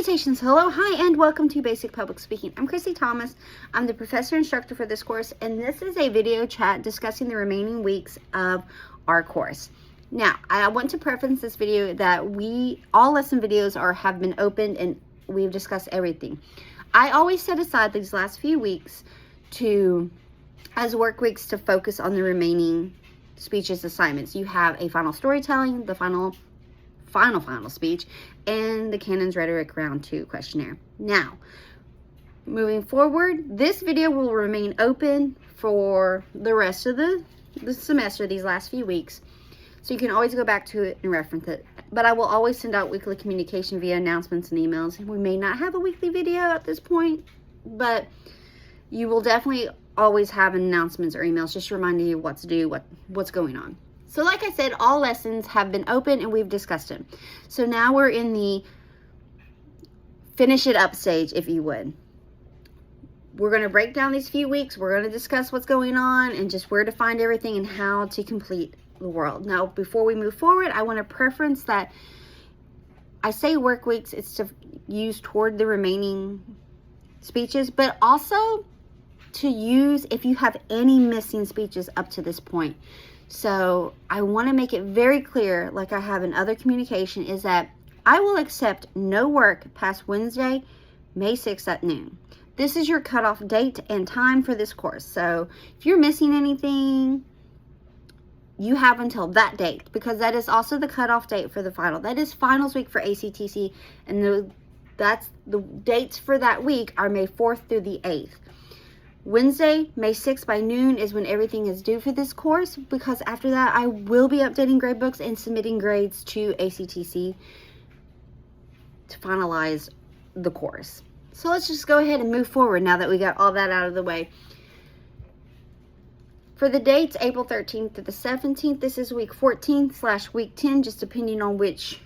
Salutations, hello, hi, and welcome to Basic Public Speaking. I'm Chrissy Thomas. I'm the professor instructor for this course, and this is a video chat discussing the remaining weeks of our course. Now, I want to preface this video that all lesson videos have been opened and we've discussed everything. I always set aside these last few weeks as work weeks to focus on the remaining speeches assignments. You have a final storytelling, the final speech, and the Canon's Rhetoric Round 2 questionnaire. Now, moving forward, this video will remain open for the rest of the semester, these last few weeks, so you can always go back to it and reference it. But I will always send out weekly communication via announcements and emails. We may not have a weekly video at this point, but you will definitely always have announcements or emails just reminding you what to do, what's going on. So like I said, all lessons have been open and we've discussed them. So now we're in the finish it up stage, if you would. We're going to break down these few weeks. We're going to discuss what's going on and just where to find everything and how to complete the world. Now, before we move forward, I want to preference that I say work weeks, it's to use toward the remaining speeches, but also to use if you have any missing speeches up to this point. So I want to make it very clear, like I have in other communication, is that I will accept no work past Wednesday, May 6th at noon. This is your cutoff date and time for this course. So if you're missing anything, you have until that date, because that is also the cutoff date for the final. That is finals week for ACTC, and the dates for that week are May 4th through the 8th. Wednesday, May 6th by noon is when everything is due for this course, because after that I will be updating gradebooks and submitting grades to ACTC to finalize the course. So let's just go ahead and move forward now that we got all that out of the way. For the dates, April 13th to the 17th, this is week 14/week 10, just depending on which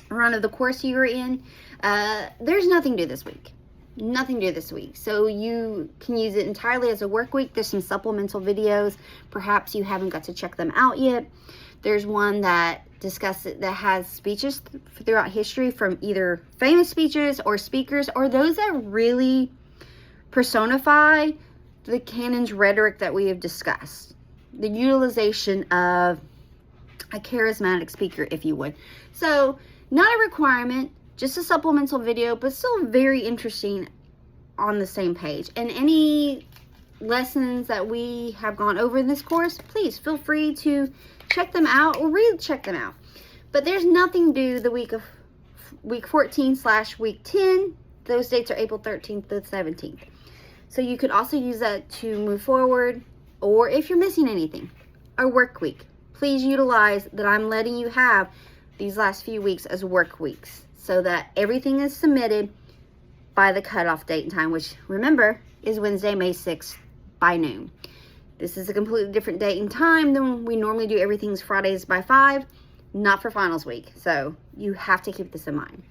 run of the course you are in. There's nothing due this week. Nothing due this week, so you can use it entirely as a work week. There's some supplemental videos, perhaps you haven't got to check them out yet. There's one that has speeches throughout history from either famous speeches or speakers, or those that really personify the Canon's rhetoric that we have discussed, the utilization of a charismatic speaker, if you would. So not a requirement, just a supplemental video, but still very interesting on the same page. And any lessons that we have gone over in this course, please feel free to check them out or recheck them out. But there's nothing due the week 14/week 10. Those dates are April 13th to the 17th. So you could also use that to move forward, or if you're missing anything, a work week. Please utilize that I'm letting you have these last few weeks as work weeks, so that everything is submitted by the cutoff date and time, which, remember, is Wednesday, May 6th by noon. This is a completely different date and time than we normally do. Everything's Fridays by 5, not for finals week. So you have to keep this in mind.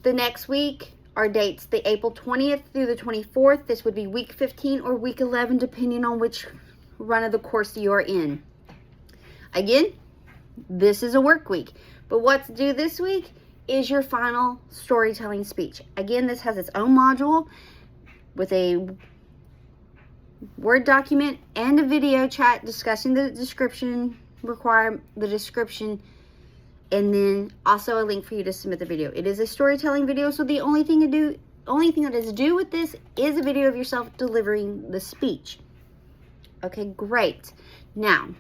The next week are dates the April 20th through the 24th. This would be week 15 or week 11, depending on which run of the course you're in. Again, this is a work week. But what's due this week is your final storytelling speech. Again, this has its own module with a Word document and a video chat discussing the description, and then also a link for you to submit the video. It is a storytelling video, so the only thing that is due with this is a video of yourself delivering the speech. Okay, great. Now,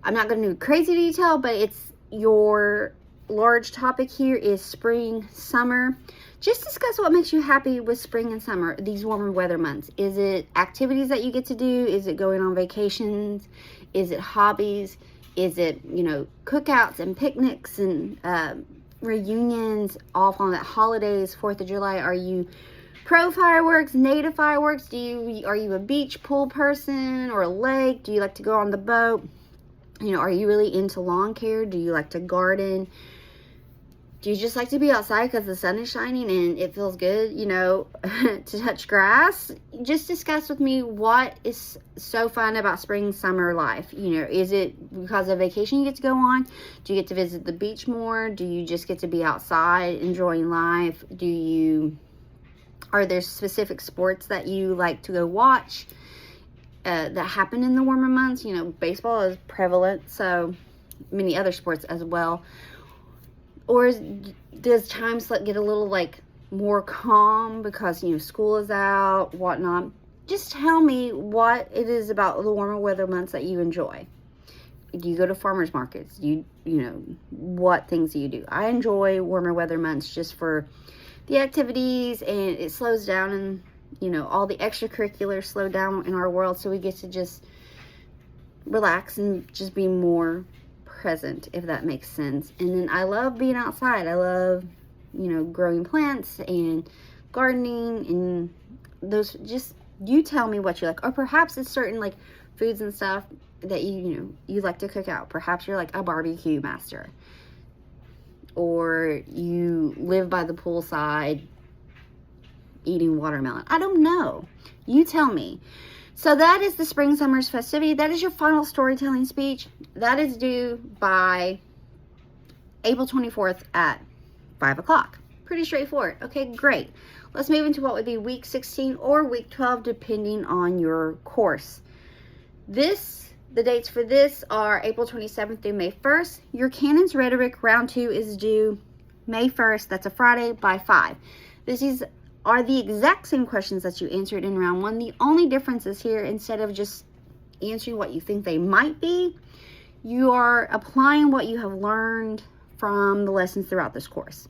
I'm not going to do crazy detail, but it's your large topic here is spring, summer. Just discuss what makes you happy with spring and summer, these warmer weather months. Is it activities that you get to do? Is it going on vacations? Is it hobbies? Is it, cookouts and picnics and reunions, all on that holidays, 4th of July? Are you pro fireworks, native fireworks? Are you a beach pool person or a lake? Do you like to go on the boat? Are you really into lawn care? Do you like to garden? Do you just like to be outside because the sun is shining and it feels good, you know, to touch grass? Just discuss with me what is so fun about spring, summer life. You know, is it because of vacation you get to go on? Do you get to visit the beach more? Do you just get to be outside enjoying life? Are there specific sports that you like to go watch that happen in the warmer months? You know, baseball is prevalent, so many other sports as well. Or does time get a little like more calm because, you know, school is out, whatnot? Just tell me what it is about the warmer weather months that you enjoy. Do you go to farmers markets? You know, what things do you do? I enjoy warmer weather months just for the activities, and it slows down, and, you know, all the extracurriculars slow down in our world, so we get to just relax and just be more present, if that makes sense. And then I love being outside. I love, you know, growing plants and gardening and those. Just, you tell me what you like. Or perhaps it's certain like foods and stuff that you like to cook out. Perhaps you're like a barbecue master, or you live by the poolside eating watermelon. I don't know. You tell me. So that is the Spring Summer's festivity. That is your final storytelling speech. That is due by April 24th at 5 o'clock. Pretty straightforward. Okay, great. Let's move into what would be week 16 or week 12, depending on your course. The dates for this are April 27th through May 1st. Your Cannon's Rhetoric Round 2 is due May 1st. That's a Friday by 5. These are the exact same questions that you answered in round 1. The only difference is here, instead of just answering what you think they might be, you are applying what you have learned from the lessons throughout this course.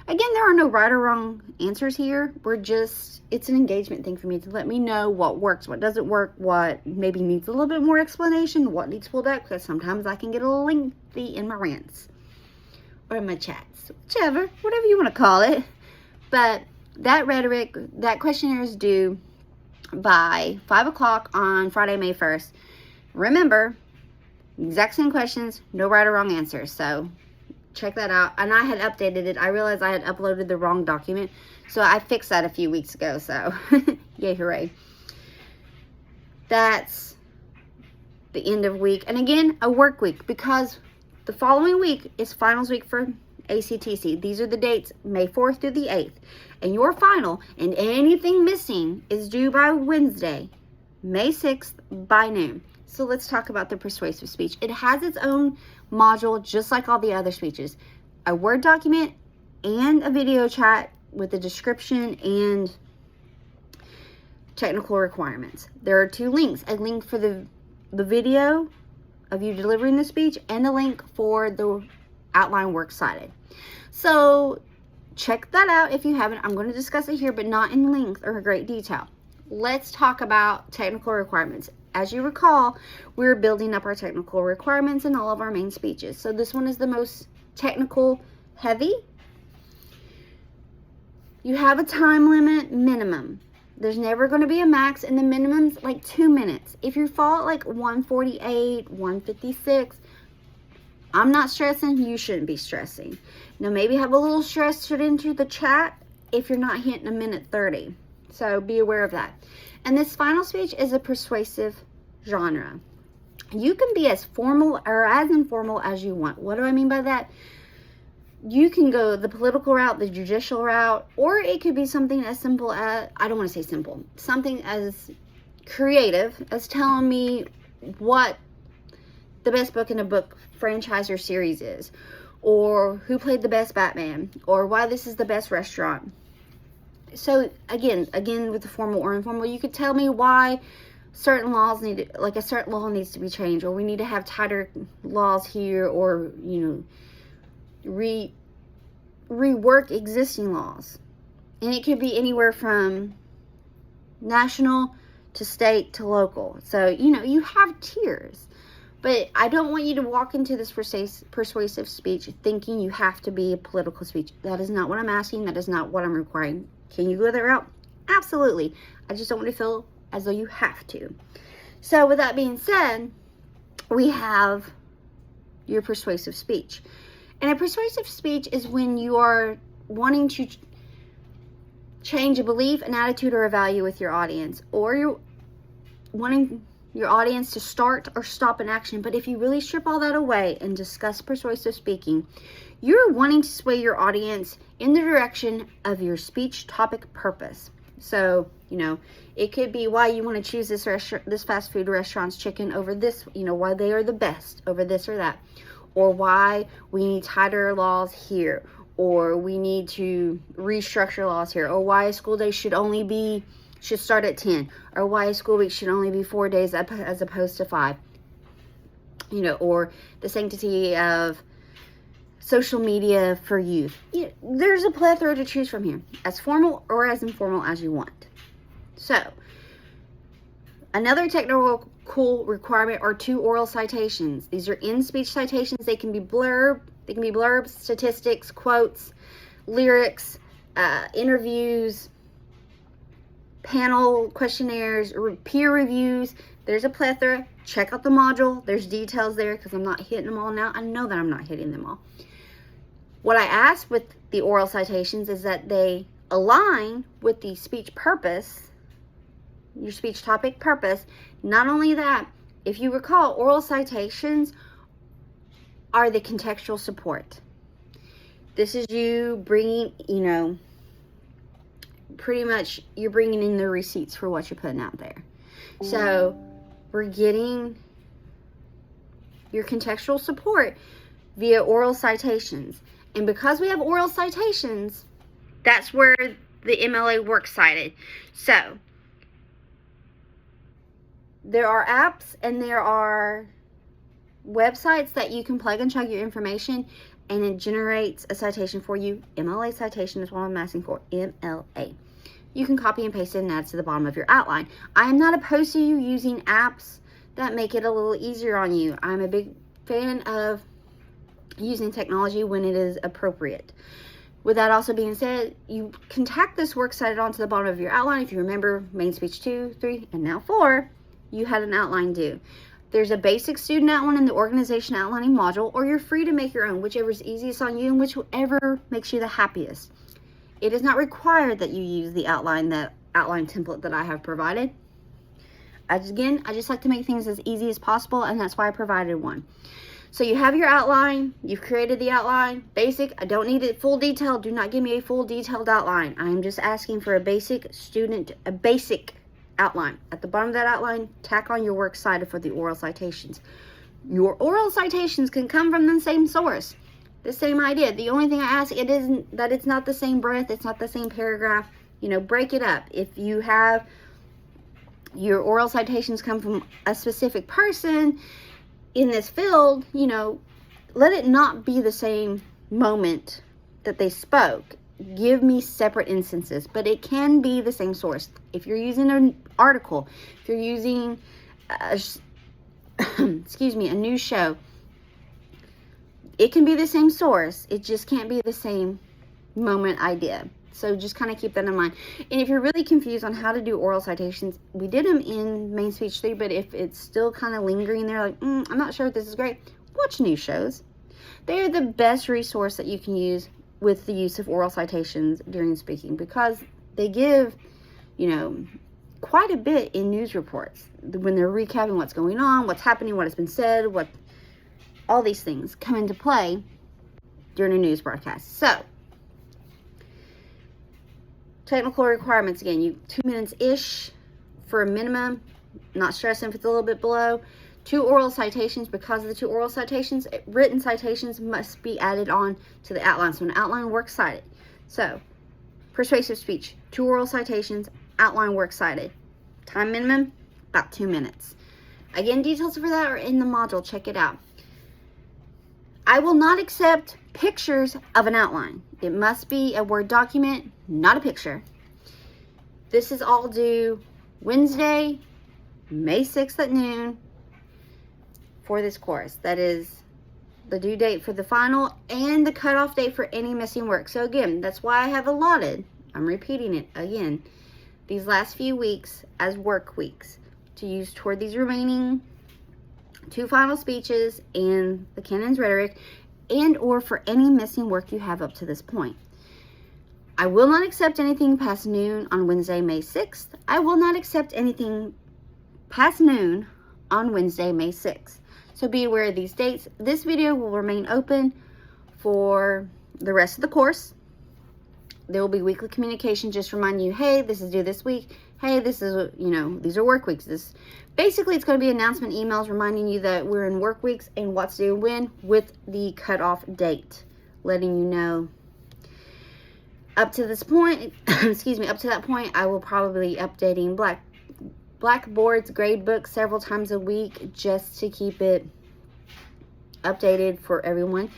Again, there are no right or wrong answers here. It's an engagement thing for me to let me know what works, what doesn't work, what maybe needs a little bit more explanation, what needs pulled up, because sometimes I can get a little lengthy in my rants or in my chats, whatever you want to call it. But that questionnaire is due by 5 o'clock on Friday, May 1st. Remember, exact same questions, no right or wrong answers. So check that out. And I had updated it. I realized I had uploaded the wrong document, so I fixed that a few weeks ago. So yay, hooray. That's the end of week. And again, a work week, because the following week is finals week for ACTC. These are the dates, May 4th through the 8th. And your final and anything missing is due by Wednesday, May 6th by noon. So let's talk about the persuasive speech. It has its own module, just like all the other speeches. A Word document and a video chat with a description and technical requirements. There are 2 links. A link for the video of you delivering the speech, and a link for the outline works cited. So check that out if you haven't. I'm going to discuss it here, but not in length or great detail. Let's talk about technical requirements. As you recall, we're building up our technical requirements in all of our main speeches. So this one is the most technical heavy. You have a time limit minimum. There's never going to be a max, and the minimum's like 2 minutes. If you fall at like 1:48, 1:56, I'm not stressing. You shouldn't be stressing. Now, maybe have a little stress put into the chat if you're not hitting 1:30. So be aware of that. And this final speech is a persuasive genre. You can be as formal or as informal as you want. What do I mean by that? You can go the political route, the judicial route, or it could be something as simple as, I don't want to say simple, something as creative as telling me what the best book in a book franchise or series is, or who played the best Batman, or why this is the best restaurant. So again, with the formal or informal, you could tell me why certain laws a certain law needs to be changed, or we need to have tighter laws here, or, you know, rework existing laws. And it could be anywhere from national to state to local. So, you know, you have tiers. But I don't want you to walk into this persuasive speech thinking you have to be a political speech. That is not what I'm asking. That is not what I'm requiring. Can you go that route? Absolutely. I just don't want to feel as though you have to. So with that being said, we have your persuasive speech. And a persuasive speech is when you are wanting to change a belief, an attitude, or a value with your audience, or you're wanting your audience to start or stop an action. But if you really strip all that away and discuss persuasive speaking, you're wanting to sway your audience in the direction of your speech topic purpose. So, it could be why you want to choose this fast food restaurant's chicken over this, why they are the best over this or that, or why we need tighter laws here, or we need to restructure laws here, or why a school day should start at 10, or why a school week should only be 4 days as opposed to 5, or the sanctity of social media for youth. There's a plethora to choose from here, as formal or as informal as you want. So, another technical requirement are 2 oral citations. These are in-speech citations. They can be blurbs, statistics, quotes, lyrics, interviews, panel questionnaires, peer reviews. There's a plethora. Check out the module. There's details there because I'm not hitting them all now. I know that I'm not hitting them all. What I ask with the oral citations is that they align with the speech purpose, your speech topic purpose. Not only that, if you recall, oral citations are the contextual support. This is you bringing, pretty much you're bringing in the receipts for what you're putting out there. So we're getting your contextual support via oral citations. And because we have oral citations, that's where the MLA works cited. So there are apps and there are websites that you can plug and chug your information and it generates a citation for you. MLA citation is what I'm asking for. MLA. You can copy and paste it and add it to the bottom of your outline. I am not opposed to you using apps that make it a little easier on you. I'm a big fan of using technology when it is appropriate. With that also being said, you can tack this works cited onto the bottom of your outline. If you remember main speech 2, 3, and now 4, you had an outline due. There's a basic student outline in the organization outlining module, or you're free to make your own, whichever is easiest on you and whichever makes you the happiest. It is not required that you use the outline template that I have provided. I just like to make things as easy as possible, and that's why I provided one. So you have your outline, you've created the outline, basic. I don't need it full detailed. Do not give me a full detailed outline. I'm just asking for a basic outline. At the bottom of that outline, tack on your works cited for the oral citations. Your oral citations can come from the same source, the same idea. The only thing I ask it isn't that it's not the same breadth, it's not the same paragraph. Break it up. If you have your oral citations come from a specific person in this field, let it not be the same moment that they spoke. Give me separate instances, but it can be the same source. If you're using an article, if you're using a news show, it can be the same source. It just can't be the same moment idea. So just kind of keep that in mind. And if you're really confused on how to do oral citations, we did them in main speech 3, but if it's still kind of lingering there, like, I'm not sure if this is great, watch news shows. They are the best resource that you can use with the use of oral citations during speaking, because they give, quite a bit in news reports when they're recapping what's going on, what's happening, what has been said, all these things come into play during a news broadcast. So, technical requirements again, 2 minutes-ish for a minimum, not stressing if it's a little bit below. 2 oral citations. Because of the 2 oral citations, written citations must be added on to the outline. So an outline works cited. So, persuasive speech, 2 oral citations, outline works cited. Time minimum, about 2 minutes. Again, details for that are in the module. Check it out. I will not accept pictures of an outline. It must be a Word document, not a picture. This is all due Wednesday, May 6th at noon for this course. That is the due date for the final and the cutoff date for any missing work. So again, that's why I have allotted, I'm repeating it again, these last few weeks as work weeks to use toward these remaining 2 final speeches and the Cannon's Rhetoric. and or for any missing work you have up to this point. I will not accept anything past noon on Wednesday, May 6th. I will not accept anything past noon on Wednesday, May 6th. So be aware of these dates. This video will remain open for the rest of the course. There will be weekly communication just reminding you, hey, this is due this week. Hey, this is, these are work weeks. Basically, it's going to be announcement emails reminding you that we're in work weeks and what's due when with the cutoff date, letting you know. Up to this point, up to that point, I will probably be updating Blackboard's grade book several times a week just to keep it updated for everyone.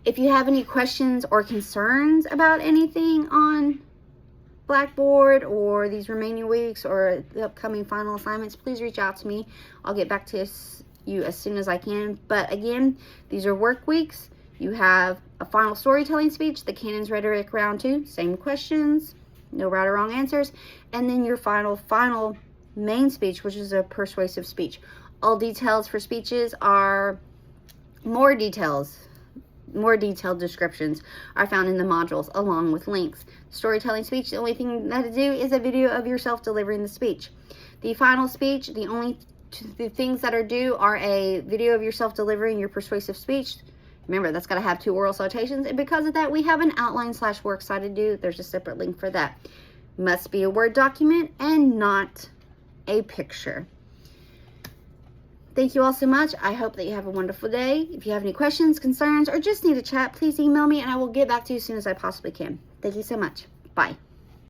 If you have any questions or concerns about anything on Blackboard or these remaining weeks or the upcoming final assignments, please reach out to me. I'll get back to you as soon as I can. But again, these are work weeks. You have a final storytelling speech, the Cannon's Rhetoric Round 2, same questions, no right or wrong answers, and then your final main speech, which is a persuasive speech. All details for speeches are more detailed descriptions are found in the modules along with links. Storytelling speech, the only thing that to do is a video of yourself delivering the speech. The final speech, the things that are due are a video of yourself delivering your persuasive speech. Remember, that's got to have 2 oral citations, and because of that, we have an outline/work cited due. There's a separate link for that. Must be a Word document and not a picture. Thank you all so much. I hope that you have a wonderful day. If you have any questions, concerns, or just need a chat, please email me and I will get back to you as soon as I possibly can. Thank you so much. Bye.